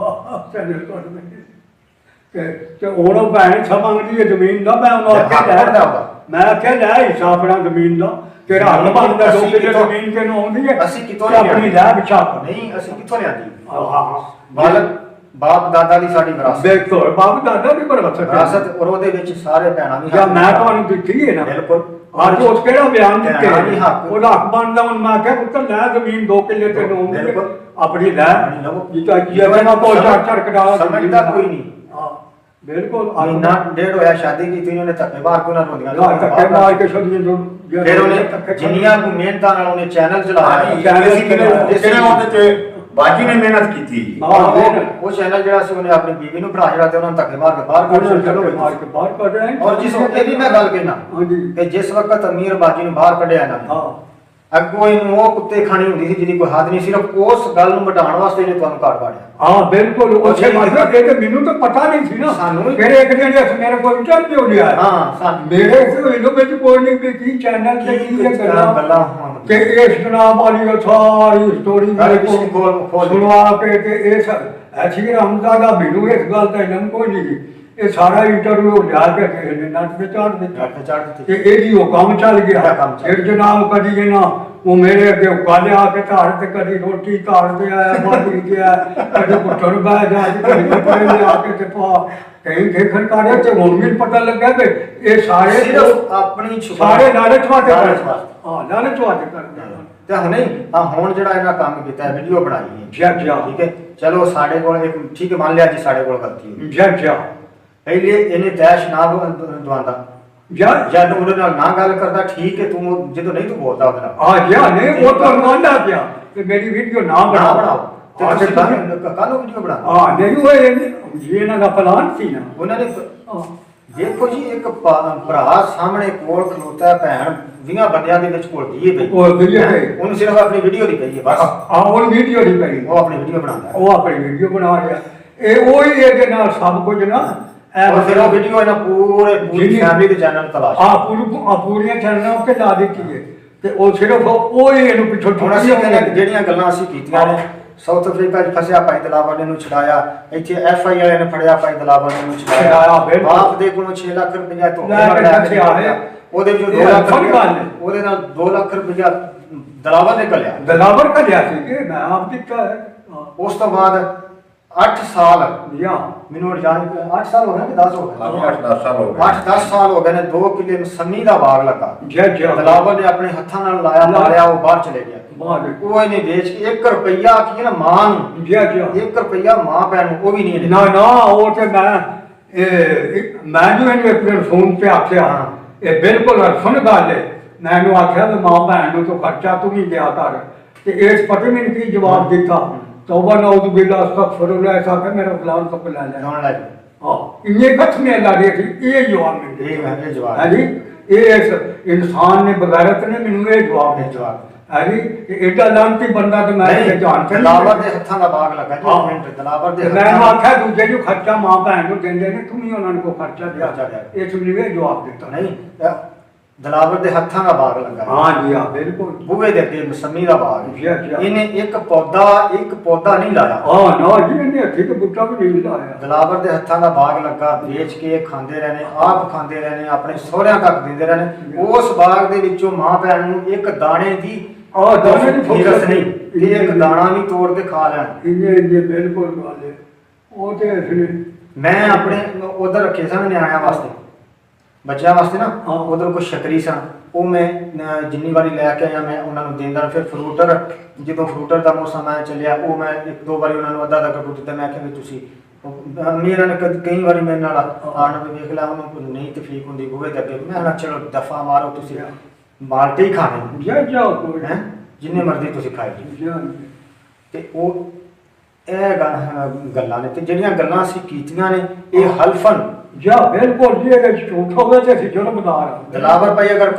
ਚੈਨਲ ਕੱਢ ਦੇ ਤੇ ਉਹਨੂੰ ਭੈਣ ਸਮਝਦੀ ਹੈ ਜ਼ਮੀਨ ਦਾ ਮੈਂ ਉਹਨੂੰ ਹੱਕ ਆਖਿਆ ਬਣਦਾ ਲੈ ਉਹਦਾ। ਮੈਂ ਆਖਿਆ ਲੈ ਹਿੱਸਾ ਆਪਣਾ ਜ਼ਮੀਨ ਦਾ ਤੇਰਾ ਹੱਲ ਬਣਦਾ ਅਸੀਂ 2 ਕਿੱਲੇ ਕਿਤੋਂ- ਜ਼ਮੀਨ ਤੈਨੂੰ ਆਉਂਦੀ ਹੈ ਅਸੀਂ ਕਿਤੋਂ ਤੇ ਨਹੀਂ ਆਪਣੀ ਲਿਆਂਦੀ। ਲੈ ਵਿਛਾ ਕਰ ਨਹੀਂ ਅਸੀਂ ਕਿੱਥੋਂ ਲਿਆਂਦੀ ਹਾਂ ਬਾਲਕ ਬਾਪ ਦਾਦਾ ਦੀ ਸਾਡੀ ਵਿਰਾਸਤ ਦੇਖੋ ਬਾਪ ਦਾਦਾ ਵੀ ਵਿਰਾਸਤ ਹੈ ਵਿਰਾਸਤ ਔਰ ਉਹਦੇ ਵਿੱਚ ਸਾਰੇ ਭੈਣਾਂ ਦੀ ਜਾਂ ਮੈਂ ਤੁਹਾਨੂੰ ਦਿੱਤੀ ਹੈ ਨਾ ਬਿਲਕੁਲ ਅੱਜ ਉਸ ਕਿਹੜਾ ਬਿਆਨ ਦਿੱਤੇ ਭੈਣਾਂ ਦੀ ਹੱਕ ਉਹਦਾ ਹੱਕ ਬਣਦਾ ਹੁਣ ਮੈਂ ਕਿਹਾ ਪੁੱਤਰ ਲੈ ਜ਼ਮੀਨ 2 ਕਿੱਲੇ ਤੈਨੂੰ ਆਉਂਦੀ ਹੈ ਬਿਲਕੁਲ। ਆਪਣੀ ਲੈ ਆਪਣੀ ਲਵੋ। ਜਿੱਤਾ ਜੀਆ ਕੋਲ ਚਾਰ ਕਢਾ ਸਮਝਦਾ ਕੋਈ ਨਹੀਂ ਹਾਂ ਬਿਲਕੁਲ ਮਹੀਨਾ ਡੇਢ ਹੋਇਆ ਸ਼ਾਦੀ ਕੀਤੀ ਉਹਨੇ ਧੱਕੇ ਮਾਰ ਕੇ ਉਹਨਾਂ ਰੋਂਦੀਆਂ ਲਾ ਧੱਕੇ ਮਾਰ ਕੇ ਛੱਡੀਆਂ ਜੋ ਫਿਰ ਉਹਨੇ ਜਿੰਨੀਆਂ ਕੁ ਮਿਹਨਤਾਂ ਨਾਲ ਉਹਨੇ ਚੈਨਲ ਚਲਾਇਆ ਹਾਂਜੀ ਚੈਨਲ ਅਸੀਂ ਕਿਹਨੇ ਉਹਦੇ ਤੇ ਬਾਜੀ ਨੇ ਮਿਹਨਤ ਕੀਤੀ ਉਹ ਚੈਨਲ ਜਿਹੜਾ ਸੀ ਉਹਨੇ ਆਪਣੀ ਬੀਵੀ ਨੂੰ ਭਰਾ ਜਿਹੜਾ ਤੇ ਉਹਨਾਂ ਨੂੰ ਧੱਕੇ ਮਾਰ ਕੇ ਬਾਹਰ ਕੱਢ ਦਿੱਤਾ ਮਾਰ ਕੇ ਬਾਹਰ ਕੱਢ ਰਹੇ ਔਰ ਜਿਸ ਇਹ ਵੀ ਮੈਂ ਗੱਲ ਕਹਿਣਾ ਹਾਂਜੀ ਕਿ ਜਿਸ ਵਕਤ ਅਮੀਰ ਬਾਜੀ ਨੂੰ ਬਾਹਰ ਕੱਢਿਆ ਇਹਨਾਂ ਨੇ ਹਾਂ ਅੱਗੋਂ ਇਹਨੂੰ ਉਹ ਕੁੱਤੇ ਖਾਣੀ ਹੁੰਦੀ ਸੀ ਜਿਹਦੀ ਕੋਈ ਹੱਦ ਨਹੀਂ ਸਿਰਫ ਉਸ ਗੱਲ ਨੂੰ ਮਿਟਾਉਣ ਵਾਸਤੇ ਇਹਨੇ ਤੁਹਾਨੂੰ ਘਰ ਪਾੜਿਆ ਹਾਂ ਬਿਲਕੁਲ ਉਸੇ ਮਤਲਬ ਇਹ ਤੇ ਮੈਨੂੰ ਤਾਂ ਪਤਾ ਨਹੀਂ ਸੀ ਨਾ ਸਾਨੂੰ ਵੀ- ਫਿਰ ਇੱਕ ਦਿਨ ਇਸ ਮੇਰੇ ਕੋਲ ਚੱਲ ਪਿਓ ਲਿਆ ਹਾਂ ਸਾਨੂੰ ਮੇਰੇ ਇਹਨੂੰ ਵਿੱਚ ਕੋਈ ਨਹੀਂ ਵੀ ਕੀ ਚੈਨਲ ਤੇ ਕੀ ਇਹ ਗੱਲਾਂ ਗੱਲਾਂ ਹੋਣ। ਕਿ ਇਸ ਜਨਾਬ ਵਾਲੀ ਉਹ ਸਾਰੀ ਸਟੋਰੀ ਮੇਰੇ ਕਿਸੇ ਕੋਲ ਖੋਲ- ਸੁਣਵਾ ਕੇ ਕਿ ਇਹ ਐਸੀ ਹਮਦਾ ਦਾ ਮੈਨੂੰ ਇਸ ਗੱਲ ਦਾ ਇਲਮ ਕੋਈ ਨਹੀਂ ਇਹ ਸਾਰਾ ਇੰਟਰਵਿਊ ਲਿਆ ਕੇ ਕਿਸੇ ਨੇ ਨੱਟ ਤੇ ਚਾੜ ਦਿੱਤਾ ਅੱਖ ਚੜ੍ਹ ਦਿੱਤੀ ਕਿ ਇਹਦੀ ਉਹ ਕੰਮ ਚੱਲ ਇਹਦਾ ਗਿਆ ਕੰਮ ਚੱਲ ਫਿਰ ਜਨਾਬ ਕਦੀ ਇਹ ਨਾ ਉਹ ਮੇਰੇ ਅੱਗੇ ਗੱਲ ਆ ਕੇ ਧਾਰ ਤੇ ਕਦੀ ਰੋਟੀ ਧਾਰ ਤੇ ਆਇਆ ਮਾਰੀ ਗਿਆ ਕਦੀ ਪੁੱਟਣ ਬਹਿ ਜਾ ਕਦੀ ਕੱਪੜੇ ਲਿਆ ਕੇ ਤੇ ਪਾ ਕਈ ਦੇਖਣ ਕਾਰੇ ਤੇ ਹੁਣ ਵੀ ਪਤਾ ਲੱਗਾ ਕਿ ਇਹ ਸਾਰੇ ਸਿਰਫ ਆਪਣੀ ਸਾਰੇ ਲਾਲਚ ਵਾਸਤੇ ਲਾਲਚ ਕਰਦੇ ਵਾਸਤੇ। ਹਾਂ ਲਾਲਚ ਵਾਸਤੇ ਕਰਦੇ ਤੇ ਹੁਣੇ ਹੁਣ ਜਿਹੜਾ ਇਹਨਾਂ ਕੰਮ ਕੀਤਾ ਹੈ ਵੀਡੀਓ ਬਣਾਈ ਹੈ ਜੱਜ ਜਾ ਠੀਕ ਹੈ ਚਲੋ ਸਾਡੇ ਕੋਲ ਇੱਕ ਠੀਕ ਹੈ ਮੰਨ ਲਿਆ ਜੀ ਸਾਡੇ ਕੋਲ ਗਲਤੀ ਹੋਈ ਜੱਜ ਜਾ ਪਹਿਲੇ ਇਹਨੇ ਤੈਸ਼ ਨਾ ਦਵਾਉਂਦਾ ਜੱਜ ਜਦ ਉਹਦੇ ਨਾਲ ਨਾ ਗੱਲ ਕਰਦਾ ਠੀਕ ਹੈ ਤੂੰ ਜਦੋਂ ਨਹੀਂ ਤੂੰ ਬੋਲਦਾ ਉਹਦੇ ਨਾਲ ਆ ਗਿਆ ਨਹੀਂ ਉਹ ਤਾਂ ਮੰਨਦਾ ਪਿਆ ਕਿ ਮੇਰੀ ਵੀਡੀਓ ਨਾ ਨਾ ਬਣਾਓ ਬਣਾਓ ਤੇ ਹਾਂ, ਤੁਸੀਂ ਤੇ ਕੱਲ ਨੂੰ ਵੀਡੀਓ ਬਣਾ ਹਾਂ ਨਹੀਂ ਉਹ ਇਹ ਇਹਨਾਂ ਦਾ ਪਲਾਨ ਸੀ ਨਾ ਉਹਨਾਂ ਨੇ ਹਾਂ। ਦੇਖੋ ਜੀ ਇੱਕ ਭਰਾ ਸਾਹਮਣੇ ਕੋਲ ਖਲੋਤਾ ਹੈ, ਭੈਣ 20 ਬੰਦਿਆਂ ਦੇ ਵਿੱਚ ਘੁਲਦੀ ਹੈ ਪਈ ਉਹ ਵੀਡੀਓ ਹੈਂ? ਪਈ। ਉਹਨੂੰ ਸਿਰਫ ਆਪਣੀ ਵੀਡੀਓ ਦੀ ਪਈ ਹੈ ਬਸ ਆ ਉਹ ਵੀਡੀਓ ਨਹੀਂ ਪਈ ਉਹ ਆਪਣੀ ਵੀਡੀਓ ਬਣਾਉਂਦਾ ਹੈ। ਉਹ ਆਪਣੀ ਵੀਡੀਓ ਬਣਾ ਰਿਹਾ ਇਹ ਉਹੀ ਇਹਦੇ ਨਾਲ ਸਭ ਕੁਝ ਨਾ ਔਰ ਫਿਰ ਉਹ ਵੀਡੀਓ ਇਹਨਾਂ ਪੂਰੀ ਜਿਹੜੀ- ਫੈਮਿਲੀ ਦੇ ਚੈਨਲ ਤਲਾਸ਼ ਪੂਰੀਆਂ ਚੈਨਲਾਂ ਉੱਤੇ ਲਾ ਦਿੱਤੀ ਹੈ ਤੇ ਉਹ ਸਿਰਫ ਉਹ ਹੀ ਇਹਨੂੰ ਪਿੱਛੋਂ ਹੁਣ ਅਸੀਂ ਜਿਹੜੀਆਂ ਗੱਲਾਂ ਅਸੀਂ ਕੀਤੀਆਂ ਨੇ ਸਾਊਥ ਅਫਰੀਕਾ 'ਚ ਫਸਿਆ ਭਾਈ ਦਲਾਵਰ ਨੂੰ ਛੁਡਾਇਆ ਇੱਥੇ FI ਵਾਲਿਆਂ ਨੇ ਫੜਿਆ ਭਾਈ ਦਲਾਵਰ ਨੂੰ ਛੁਡਾਇਆ, ਛੁਡਾਇਆ ਬਿਲਕੁਲ। ਬਾਪ ਦੇ ਕੋਲੋਂ 6 ਲੱਖ ਰੁਪਇਆ ਧੋਖੇ ਲੈ ਨਾਲ ਕੇ ਲੈ ਕੇ ਛੱਡਿਆ ਹੈ। ਉਹਦੇ ਵਿੱਚੋਂ ਇਹ 2 ਲੱਖ ਫਰਕ ਰੁਪਇਆ ਗੱਲ ਹੈ। ਉਹਦੇ ਨਾਲ 2 ਲੱਖ ਰੁਪਇਆ ਦਲਾਵਰ ਨੇ ਕੱਲਿਆ ਦਲਾਵਰ ਕਢਿਆ ਸੀ ਕਿ ਮੈਂ ਆਪ ਦਿੱਤਾ ਹੈ ਹਾਂ। ਉਸ ਤੋਂ ਬਾਅਦ 8 ਸਾਲ ਜੀ ਹਾਂ ਮੈਨੂੰ ਜਾਣ 8 ਸਾਲ ਹੋ ਗਏ ਕਿ 10 ਹੋ ਗਏ? 8-10 ਸਾਲ ਹੋ ਗਏ। 8-10 ਸਾਲ ਹੋ ਗਏ ਨੇ। 2 ਕਿੱਲੇ ਮਸੰਮੀ ਦਾ ਬਾਗ ਲੱਗਾ। ਜੀ ਜੀ ਦਿਲਾਵਰ ਨੇ ਆਪਣੇ ਹੱਥਾਂ ਨਾਲ ਲਾਇਆ ਮਾਰਿਆ, ਉਹ ਬਾਹਰ ਚਲੇ ਗਿਆ। ਬਹੁਤ ਉਹ ਇਹਨੇ ਵੇਚ ਕੇ 1 ਰੁਪਈਆ ਕੀ ਨਾ ਮਾਂ ਨੂੰ, ਜੀ ਜੀ 1 ਰੁਪਈਆ ਮਾਂ ਭੈਣ ਨੂੰ ਉਹ ਵੀ ਨਹੀਂ ਨਾ ਨਾ ਉਹ ਤੇ ਮੈਂ ਜੋ ਇਹਨੂੰ ਆਪਣੇ ਫੋਨ ਤੇ ਆਖਿਆ ਇਹ ਬਿਲਕੁਲ ਸੁਣ ਗੱਲ ਹੈ। ਮੈਂ ਇਹਨੂੰ ਆਖਿਆ ਵੀ ਮਾਂ ਭੈਣ ਨੂੰ ਤਾਂ ਖਰਚਾ ਤੂੰ ਹੀ ਦਿਆ ਕਰ, ਤੇ ਇਸ ਪਤਾ ਮੈਨੂੰ ਕੀ ਜਵਾਬ ਦਿੱਤਾ, ਤੌਬਾ ਨਾਉਜ਼ ਬਿल्ला ਅਸਤਗਫਿरुल्लाह ऐसा कि मेरा फलान को पिला ले। ਲਾਉਣ ਲੱਗ हाँ ये कथ में अल्लाह दे ये जवाब मिलते ਇਹ ਮੈਂ ਇਹ ਜਵਾਬ है जी। ये इस इंसान ने बगैरत ने मैनू ये जवाब ਇਹ दिया ਜਵਾਬ है जी। एडा लानती बंदा तो मैं ਨਹੀਂ, जानता ਦਿਲਾਵਰ ਦੇ ਹੱਥਾਂ ਦਾ ਬਾਗ ਲੱਗਾ ਜੀ। ਹਾਂ। ਮਿੰਟ ਦਿਲਾਵਰ ਦੇ मैं ਹੱਥਾਂ आख्या दूजे जो खर्चा मां भैन को देंगे ने तुम ही उन्होंने को खर्चा खर्चा दिया, दिया। ये तुमने ये जवाब दिता ਨਹੀਂ ਦਿਲਾਵਰ ਦੇ ਹੱਥਾਂ ਦਾ ਬਾਗ ਲੱਗਾ। हाँ जी हाँ बिल्कुल ਬੂਹੇ ਦੇ ਅੱਗੇ ਮਸੰਮੀ ਦਾ ਬਾਗ। जी जी ਇਹਨੇ ਇੱਕ ਪੌਦਾ ਨਹੀਂ ਲਾਇਆ। हाँ ना जी इन्हें हथी तो बुट्टा भी नहीं लाया। ਦਿਲਾਵਰ ਦੇ ਹੱਥਾਂ ਦਾ ਬਾਗ ਲੱਗਾ। ਵੇਚ ਕੇ ਖਾਂਦੇ ਰਹੇ ਨੇ, ਆਪ ਖਾਂਦੇ ਰਹੇ ਨੇ, ਆਪਣੇ ਸਹੁਰਿਆਂ ਤੱਕ ਦਿੰਦੇ ਰਹੇ ਨੇ। ਉਸ ਬਾਗ ਦੇ ਵਿੱਚੋਂ ਮਾਂ ਭੈਣ ਨੂੰ ਇੱਕ ਦਾਣੇ ਦੀ दाने की ਫੀਰਸ ਨਹੀਂ ਕਿ ਇੱਕ ਦਾਣਾ ਵੀ ਤੋੜ ਕੇ ਖਾ ਲੈਣ। इन्हें बिल्कुल वाले वो तो इसने ਮੈਂ ਆਪਣੇ ਉਧਰ ਰੱਖੇ ਸਨ ਨਿਆਣਿਆਂ ਵਾਸਤੇ, ਬੱਚਿਆਂ ਵਾਸਤੇ ਨਾ। ਹਾਂ। ਉਧਰ ਕੁਝ ਸ਼ਕਰੀ ਸਨ, ਉਹ ਮੈਂ ਜਿੰਨੀ ਵਾਰੀ ਲੈ ਕੇ ਆਇਆ ਮੈਂ ਉਹਨਾਂ ਨੂੰ ਦਿੰਦਾ। ਫਿਰ ਫਰੂਟਰ, ਜਦੋਂ ਫਰੂਟਰ ਦਾ ਮੌਸਮ ਆਇਆ ਚੱਲਿਆ, ਉਹ ਮੈਂ 1-2 ਵਾਰੀ ਉਹਨਾਂ ਨੂੰ ਅੱਧਾ ਕੁ ਦਿੱਤਾ। ਮੈਂ ਕਿਹਾ ਵੀ ਤੁਸੀਂ ਮੇਰਾ ਨੇ ਕਈ ਵਾਰੀ ਮੇਰੇ ਨਾਲ ਆਣ ਵੀ ਵੇਖ ਲਿਆ, ਉਹਨੂੰ ਨਹੀਂ ਤਕਲੀਫ ਹੁੰਦੀ ਬੂਹੇ ਦੇ ਅੱਗੇ। ਮੈਂ ਨਾ ਚਲੋ ਦਫਾ ਮਾਰੋ, ਤੁਸੀਂ ਬਾਲਟੀ ਹੀ ਖਾਣੇ जा जाओ कोई ਹੈ, ਜਿੰਨੇ ਮਰਜ਼ੀ ਤੁਸੀਂ ਖਾਈ ਜੀ। जा ਤੇ ਉਹ ਇਹ ਗੱਲਾਂ ਨੇ, ਤੇ ਜਿਹੜੀਆਂ ਗੱਲਾਂ ਅਸੀਂ ਕੀਤੀਆਂ ਨੇ ਇਹ ਹਲਫਨ जा बिल्कुल जी अगर झूठ हो गए तो जुर्मदार ਦਿਲਾਵਰ ਭਾਈ ਅਗਰ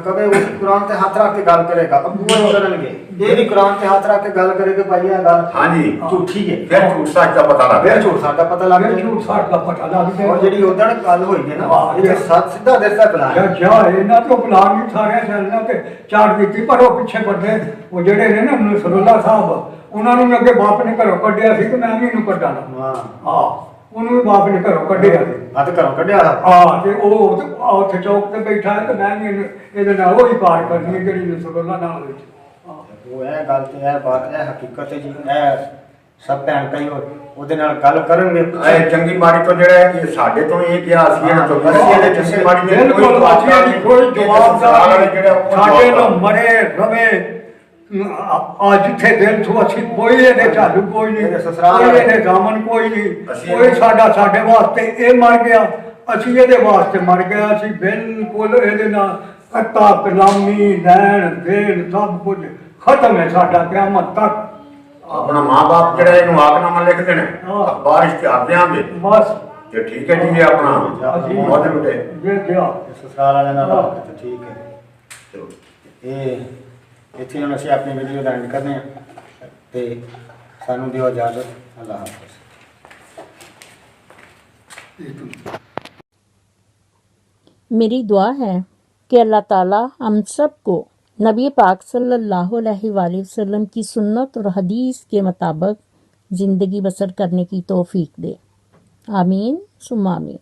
ਕਵੇ ਉਹ ਕੁਰਾਨ ਤੇ ਹੱਥ ਰੱਖ ਕੇ ਗੱਲ ਕਰੇਗਾ, ਅੱਬੂ ਨੂੰ ਕਰਨਗੇ। ਇਹ ਵੀ ਕੁਰਾਨ ਤੇ ਹੱਥ ਰੱਖ ਕੇ ਗੱਲ ਕਰੇਗਾ, ਭਾਈ ਇਹ ਗੱਲ ਹਾਂਜੀ ਝੂਠੀ ਹੈ। ਫਿਰ ਝੂਠ ਸੱਚ ਦਾ ਪਤਾ ਲੱਗ ਫਿਰ ਝੂਠ ਸਾਡਾ ਪਤਾ ਲੱਗ अगर ਗਿਆ। झूठ साठ का पता लग ਔਰ गया ਜਿਹੜੀ ਉਦੋਂ ਗੱਲ ਹੋਈ ਹੈ ਨਾ, ਹਾਂ, ਇਹ ਸੱਚ ਸਿੱਧਾ ਦਿਸਦਾ ਪਲਾਨ जा जा इन्हां तो प्लान नहीं सारे चलना ते चार दी पर वो पिछे बड़े वो जेड़े ने ना नसरुल्ला साहब उन्होंने भी अगे बाप ने घरों कढ़िया सी कि मैं भी इन्हू कढ़ा ਹਾਂ हाँ उन्होंने भी बाप ने घरों कढ़िया सी ਹੱਥ ਘਰੋਂ ਕੱਢਿਆ। हाँ ते वो उत्थे चौक ते बैठा है तो मैं भी ਇਹਦੇ ਨਾਲ ਉਹੀ ਪਾਰ ਕਰਨੀ ਹੈ ਜਿਹੜੀ ਨਸरुल्ला नाल ਵਿੱਚ हाँ ਉਹ ਇਹ ਗੱਲ ਤੇ ਇਹ ਬਾਤ ਇਹ ਹਕੀਕਤ ਹੈ ਜੀ। ਇਹ ਸਭ ਭੈਣ ਭਾਈ ਉਹਦੇ ਨਾਲ ਗੱਲ ਕਰਨਗੇ। ਇਹ ਚੰਗੀ ਮਾੜੀ ਤੋਂ ਜਿਹੜਾ ਇਹ ਸਾਡੇ ਤੋਂ ਇਹ ਕਿਹਾ ਸੀ ਇਹਨਾਂ ਤੋਂ ਅਸੀਂ ਇਹਦੇ ਚੰਗੀ ਮਾੜੀ ਦੇ ਬਿਲਕੁਲ ਵਾਚਿਆ ਦੀ ਕੋਈ ਜਵਾਬਦਾਰ ਜਿਹੜਾ ਉਹ ਸਾਡੇ ਜਵਾਬ ਨੂੰ ਮਰੇ ਰਵੇ ਆ ਜਿੱਥੇ ਦਿਲ ਤੋਂ ਅਸੀਂ ਕੋਈ ਇਹਦੇ ਝਾਲੂ ਕੋਈ ਨਹੀਂ, ਇਹਦੇ ਸਸਰਾਲ ਕੋਈ ਇਹਦੇ ਦਾਮਨ ਕੋਈ ਨਹੀਂ, ਅਸੀਂ ਕੋਈ ਸਾਡੇ ਵਾਸਤੇ ਇਹ ਮਰ ਗਿਆ, ਅਸੀਂ ਇਹਦੇ ਵਾਸਤੇ ਮਰ ਗਿਆ। ਅਸੀਂ ਬਿਲਕੁਲ ਇਹਦੇ ਨਾਲ ਕੱਤਾ ਕਲਾਮੀ ਲੈਣ ਦੇਣ ਸਭ ਕੁਝ ਖਤਮ ਹੈ ਸਾਡਾ ਕਿਆਮਤ ਤੱਕ। ਆਪਣਾ ਮਾਂ-ਬਾਪ ਜਿਹੜਾ ਇਹਨੂੰ ਆਕਨਾਮਾ ਲਿਖਦੇ ਨੇ ਹਾਂ। ਅਖਬਾਰ ਇਸ਼ਤਿਹਾਰ ਦਿਆਂਗੇ ਬਸ ਤੇ ਠੀਕ ਹੈ ਜੀ। ਇਹ ਆਪਣਾ ਅਸੀਂ ਮੌਜ ਲੁੱਟੇ ਜੇ ਦਿਆ ਸਸਰਾਲ ਵਾਲਿਆਂ ਨਾਲ ਰਲ ਕੇ ਤੇ ਠੀਕ ਹੈ। ਚਲੋ। ਇਹ ਇੱਥੇ ਹੁਣ ਅਸੀਂ ਆਪਣੀ ਵੀਡੀਓ ਦਾ ਐਂਡ ਕਰਨੇ ਆ ਤੇ ਸਾਨੂੰ ਦਿਓ ਇਜਾਜ਼ਤ। ਅੱਲਾਹ ਹਾਫਿਜ਼। मेरी दुआ है कि अल्लाह ताला हम सब को नबी पाक सल्लल्लाहु अलैहि वसल्लम की सुन्नत और हदीस के मुताबिक ज़िंदगी बसर करने की तौफीक दे। आमीन सुम्मा आमीन।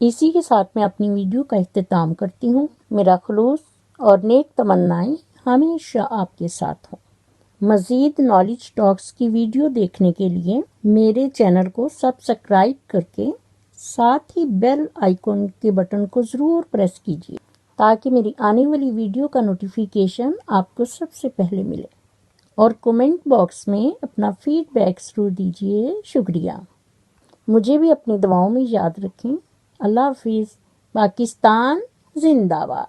इसी के साथ मैं अपनी वीडियो का इख्तिताम करती हूँ। मेरा खुलूस और नेक तमन्नाएं हमेशा आपके साथ हों। मज़ीद नॉलेज टॉक्स की वीडियो देखने के लिए मेरे चैनल को सब्सक्राइब करके साथ ही बेल आइकन के बटन को ज़रूर प्रेस कीजिए ताकि मेरी आने वाली वीडियो का नोटिफिकेशन आपको सबसे पहले मिले। और कमेंट बॉक्स में अपना फीडबैक ज़रूर दीजिए। शुक्रिया। मुझे भी अपनी दुआओं में याद रखें। अल्लाह हाफिज़। पाकिस्तान जिंदाबाद।